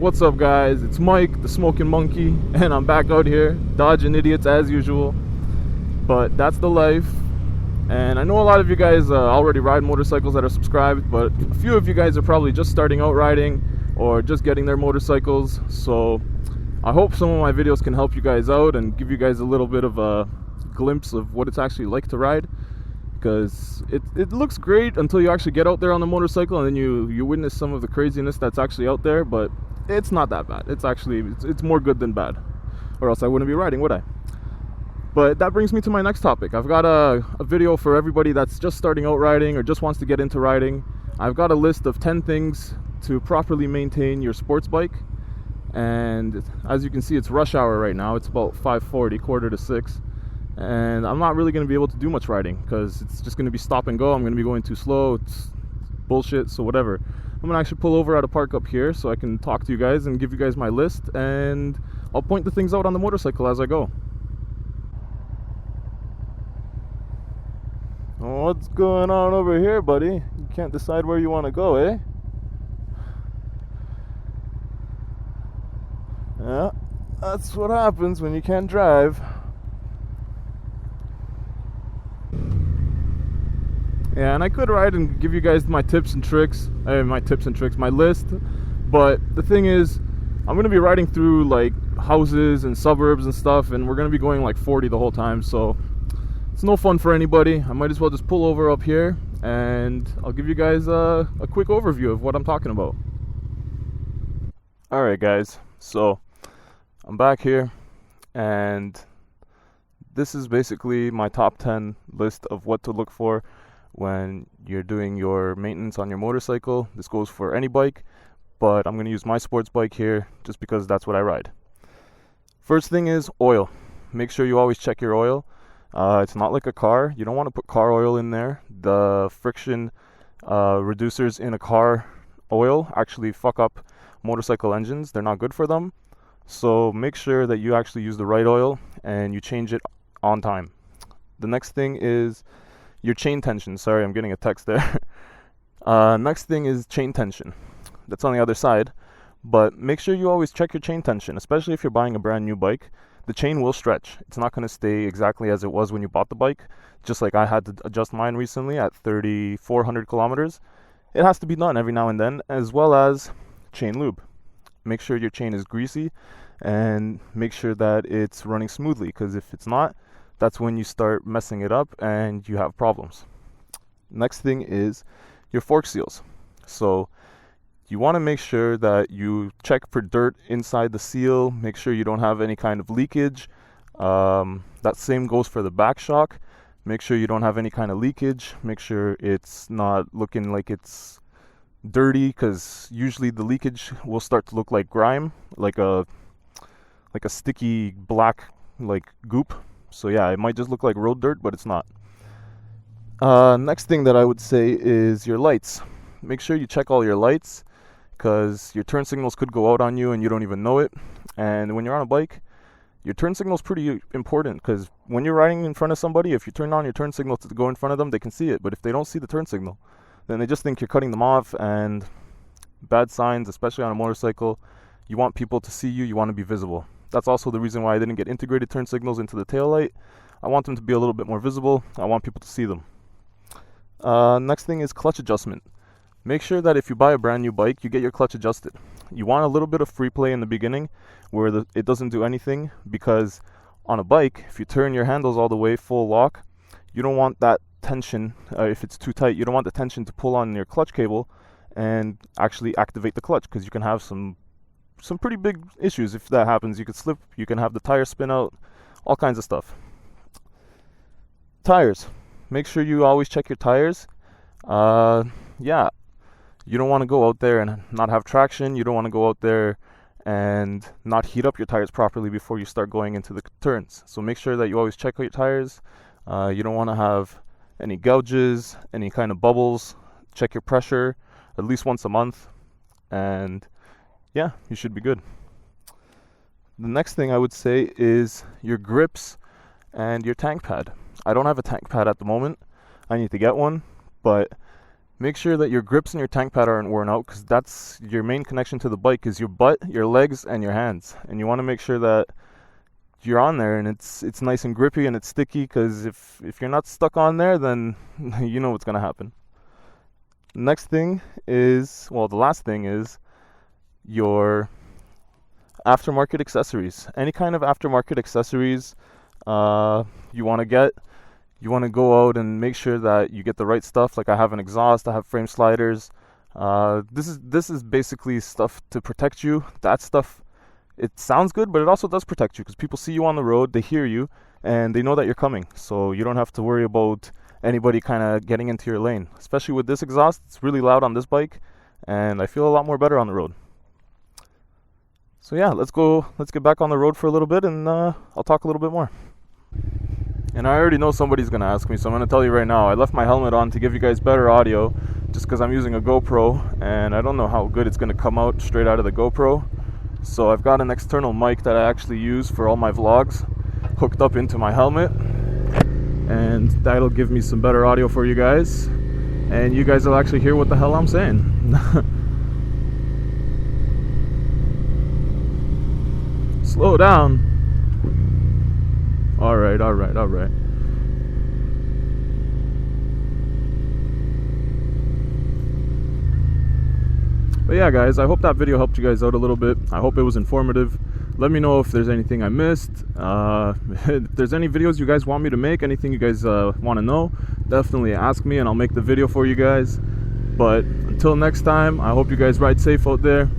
What's up, guys? It's Mike, the Smoking Monkey, and I'm back out here dodging idiots as usual. But that's the life. And I know a lot of you guys already ride motorcycles that are subscribed, but a few of you guys are probably just starting out riding or just getting their motorcycles. So I hope some of my videos can help you guys out and give you guys a little bit of a glimpse of what it's actually like to ride. Because it looks great until you actually get out there on the motorcycle and then you witness some of the craziness that's actually out there, but it's not that bad. It's more good than bad, or else I wouldn't be riding, would I? But that brings me to my next topic. I've got a video for everybody that's just starting out riding or just wants to get into riding. I've got a list of 10 things to properly maintain your sports bike, and as you can see, it's rush hour right now. It's about 5:40, 5:45, and I'm not really going to be able to do much riding because it's just going to be stop and go. I'm going to be going too slow. It's bullshit, so whatever. I'm going to actually pull over at a park up here so I can talk to you guys and give you guys my list, and I'll point the things out on the motorcycle as I go. What's going on over here, buddy? You can't decide where you want to go, eh? Yeah, that's what happens when you can't drive. Yeah, and I could ride and give you guys my tips and tricks, my list, but the thing is, I'm going to be riding through like houses and suburbs and stuff, and we're going to be going like 40 the whole time, so it's no fun for anybody. I might as well just pull over up here, and I'll give you guys a quick overview of what I'm talking about. Alright guys, so I'm back here, and this is basically my top 10 list of what to look for when you're doing your maintenance on your motorcycle. This goes for any bike, but I'm going to use my sports bike here just because that's what I ride. First thing is oil. Make sure you always check your oil. It's not like a car. You don't want to put car oil in there. The friction reducers in a car oil actually fuck up motorcycle engines. They're not good for them. So make sure that you actually use the right oil and you change it on time. The next thing is your chain tension. Sorry, I'm getting a text there. Next thing is chain tension. That's on the other side. But make sure you always check your chain tension, especially if you're buying a brand new bike. The chain will stretch. It's not going to stay exactly as it was when you bought the bike. Just like I had to adjust mine recently at 3,400 kilometers. It has to be done every now and then, as well as chain lube. Make sure your chain is greasy and make sure that it's running smoothly, because if it's not, that's when you start messing it up and you have problems. Next thing is your fork seals. So you want to make sure that you check for dirt inside the seal. Make sure you don't have any kind of leakage. That same goes for the back shock. Make sure you don't have any kind of leakage. Make sure it's not looking like it's dirty, because usually the leakage will start to look like grime, like a sticky black like goop. So yeah, it might just look like road dirt, but it's not. Next thing that I would say is your lights. Make sure you check all your lights, because your turn signals could go out on you and you don't even know it. And when you're on a bike, your turn signal is pretty important, because when you're riding in front of somebody, if you turn on your turn signal to go in front of them, they can see it. But if they don't see the turn signal, then they just think you're cutting them off, and bad signs, especially on a motorcycle. You want people to see you, you want to be visible. That's also the reason why I didn't get integrated turn signals into the taillight. I want them to be a little bit more visible. I want people to see them. Next thing is clutch adjustment. Make sure that if you buy a brand new bike, you get your clutch adjusted. You want a little bit of free play in the beginning where it doesn't do anything, because on a bike, if you turn your handles all the way full lock, you don't want that tension, if it's too tight, you don't want the tension to pull on your clutch cable and actually activate the clutch, because you can have some pretty big issues if that happens. You could slip, you can have the tire spin out, all kinds of stuff. Tires. Make sure you always check your tires. Yeah, you don't want to go out there and not have traction. You don't want to go out there and not heat up your tires properly before you start going into the turns. So make sure that you always check out your tires. You don't want to have any gouges, any kind of bubbles. Check your pressure at least once a month, and yeah, you should be good. The next thing I would say is your grips and your tank pad. I don't have a tank pad at the moment. I need to get one, but make sure that your grips and your tank pad aren't worn out, because that's your main connection to the bike, is your butt, your legs, and your hands. And you want to make sure that you're on there and it's nice and grippy and it's sticky, because if you're not stuck on there, then you know what's going to happen. Next thing is, well, the last thing is your aftermarket accessories. Any kind of aftermarket accessories you want to get. You want to go out and make sure that you get the right stuff. Like, I have an exhaust, I have frame sliders. This is basically stuff to protect you. That stuff, it sounds good, but it also does protect you, because people see you on the road, they hear you, and they know that you're coming. So you don't have to worry about anybody kind of getting into your lane. Especially with this exhaust, it's really loud on this bike, and I feel a lot more better on the road. So yeah, let's get back on the road for a little bit, and I'll talk a little bit more. And I already know somebody's going to ask me, so I'm going to tell you right now. I left my helmet on to give you guys better audio, just because I'm using a GoPro, and I don't know how good it's going to come out straight out of the GoPro. So I've got an external mic that I actually use for all my vlogs hooked up into my helmet, and that'll give me some better audio for you guys, and you guys will actually hear what the hell I'm saying. Slow down. All right. But yeah, guys, I hope that video helped you guys out a little bit. I hope it was informative. Let me know if there's anything I missed. If there's any videos you guys want me to make, anything you guys want to know, definitely ask me and I'll make the video for you guys. But until next time, I hope you guys ride safe out there.